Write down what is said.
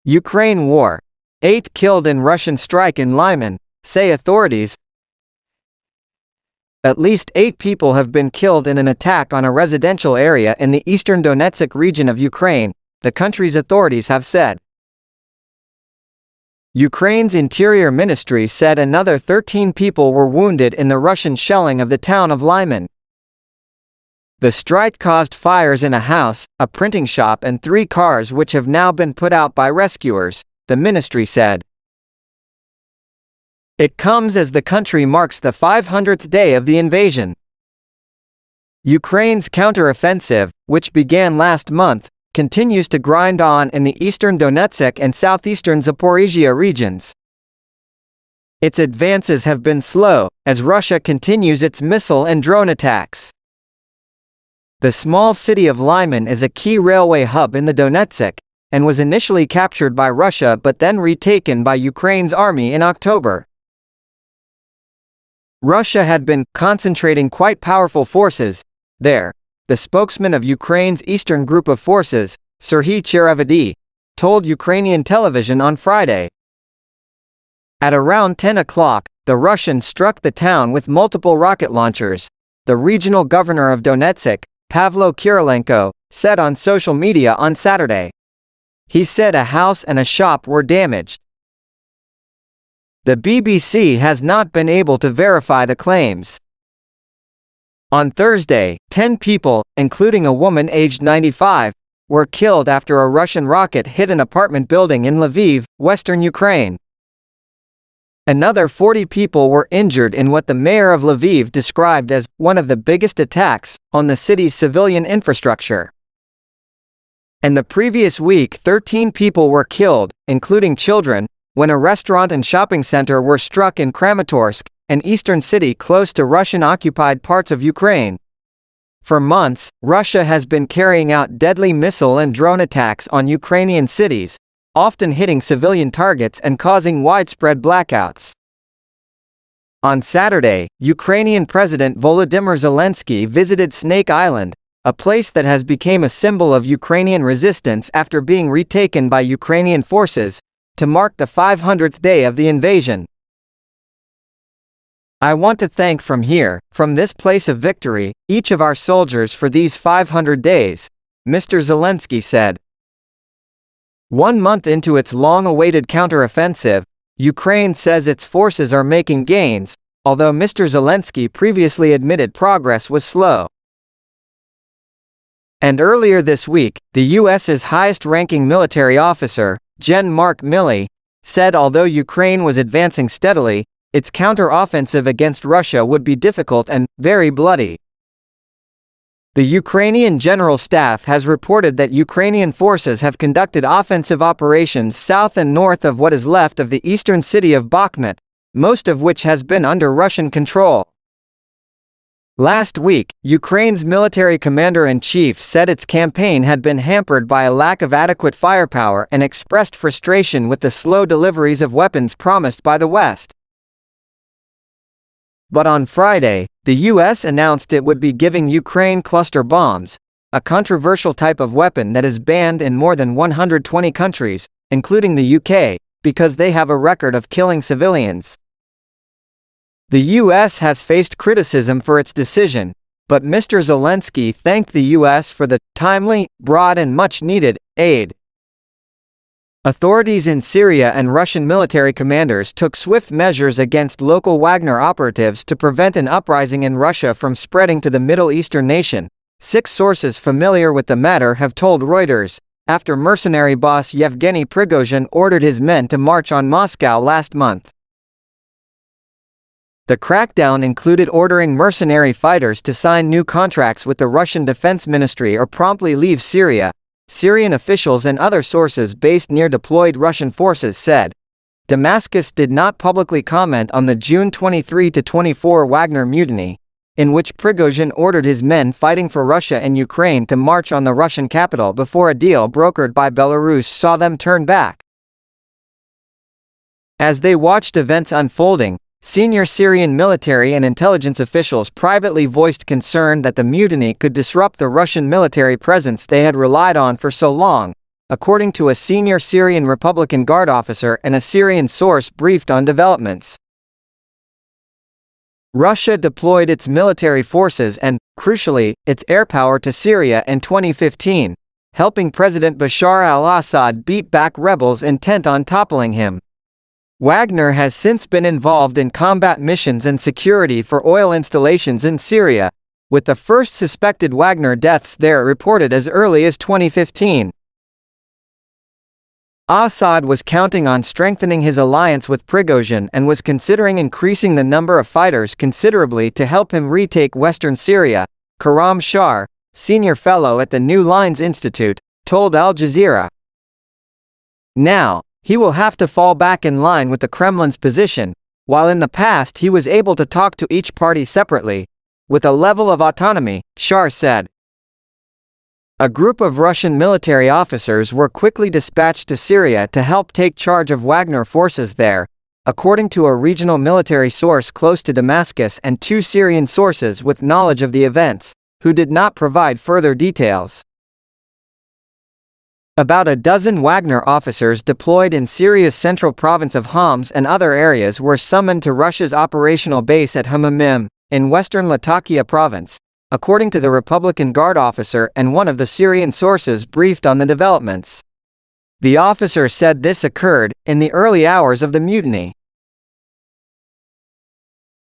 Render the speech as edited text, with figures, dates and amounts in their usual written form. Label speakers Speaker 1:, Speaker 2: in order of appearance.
Speaker 1: Ukraine war. 8 killed in Russian strike in Lyman, say authorities. At least 8 people have been killed in an attack on a residential area in the eastern Donetsk region of Ukraine, the country's authorities have said. Ukraine's Interior Ministry said another 13 people were wounded in the Russian shelling of the town of Lyman. The strike caused fires in a house, a printing shop and 3 cars which have now been put out by rescuers, the ministry said. It comes as the country marks the 500th day of the invasion. Ukraine's counter-offensive, which began last month, continues to grind on in the eastern Donetsk and southeastern Zaporizhia regions. Its advances have been slow, as Russia continues its missile and drone attacks. The small city of Lyman is a key railway hub in the Donetsk, and was initially captured by Russia but then retaken by Ukraine's army in October. Russia had been concentrating quite powerful forces there, the spokesman of Ukraine's Eastern Group of Forces, Serhiy Cherevedy, told Ukrainian television on Friday. At around 10 o'clock, the Russians struck the town with multiple rocket launchers, the regional governor of Donetsk, Pavlo Kirilenko, said on social media on Saturday. He said a house and a shop were damaged. The BBC has not been able to verify the claims. On Thursday, 10 people, including a woman aged 95, were killed after a Russian rocket hit an apartment building in Lviv, western Ukraine. Another 40 people were injured in what the mayor of Lviv described as one of the biggest attacks on the city's civilian infrastructure. And the previous week 13 people were killed, including children, when a restaurant and shopping center were struck in Kramatorsk, an eastern city close to Russian-occupied parts of Ukraine. For months, Russia has been carrying out deadly missile and drone attacks on Ukrainian cities, often hitting civilian targets and causing widespread blackouts. On Saturday, Ukrainian President Volodymyr Zelensky visited Snake Island, a place that has become a symbol of Ukrainian resistance after being retaken by Ukrainian forces, to mark the 500th day of the invasion. I want to thank from here, from this place of victory, each of our soldiers for these 500 days, Mr. Zelensky said. 1 month into its long-awaited counteroffensive, Ukraine says its forces are making gains, although Mr. Zelensky previously admitted progress was slow. And earlier this week, the U.S.'s highest-ranking military officer, Gen. Mark Milley, said although Ukraine was advancing steadily, its counter-offensive against Russia would be difficult and very bloody. The Ukrainian General Staff has reported that Ukrainian forces have conducted offensive operations south and north of what is left of the eastern city of Bakhmut, most of which has been under Russian control. Last week, Ukraine's military commander-in-chief said its campaign had been hampered by a lack of adequate firepower and expressed frustration with the slow deliveries of weapons promised by the West. But on Friday, the U.S. announced it would be giving Ukraine cluster bombs, a controversial type of weapon that is banned in more than 120 countries, including the UK, because they have a record of killing civilians. The U.S. has faced criticism for its decision, but Mr. Zelensky thanked the U.S. for the timely, broad and much-needed aid. Authorities in Syria and Russian military commanders took swift measures against local Wagner operatives to prevent an uprising in Russia from spreading to the Middle Eastern nation, 6 sources familiar with the matter have told Reuters, after mercenary boss Yevgeny Prigozhin ordered his men to march on Moscow last month. The crackdown included ordering mercenary fighters to sign new contracts with the Russian Defense Ministry or promptly leave Syria, Syrian officials and other sources based near deployed Russian forces said. Damascus did not publicly comment on the June 23-24 Wagner mutiny, in which Prigozhin ordered his men fighting for Russia and Ukraine to march on the Russian capital before a deal brokered by Belarus saw them turn back. As they watched events unfolding, senior Syrian military and intelligence officials privately voiced concern that the mutiny could disrupt the Russian military presence they had relied on for so long, according to a senior Syrian Republican Guard officer and a Syrian source briefed on developments. Russia deployed its military forces and, crucially, its air power to Syria in 2015, helping President Bashar al-Assad beat back rebels intent on toppling him. Wagner has since been involved in combat missions and security for oil installations in Syria, with the first suspected Wagner deaths there reported as early as 2015. Assad was counting on strengthening his alliance with Prigozhin and was considering increasing the number of fighters considerably to help him retake western Syria, Karam Shar, senior fellow at the New Lines Institute, told Al Jazeera. Now, he will have to fall back in line with the Kremlin's position, while in the past he was able to talk to each party separately, with a level of autonomy, Shar said. A group of Russian military officers were quickly dispatched to Syria to help take charge of Wagner forces there, according to a regional military source close to Damascus and two Syrian sources with knowledge of the events, who did not provide further details. About a dozen Wagner officers deployed in Syria's central province of Homs and other areas were summoned to Russia's operational base at Hamamim, in western Latakia province, according to the Republican Guard officer and one of the Syrian sources briefed on the developments. The officer said this occurred in the early hours of the mutiny.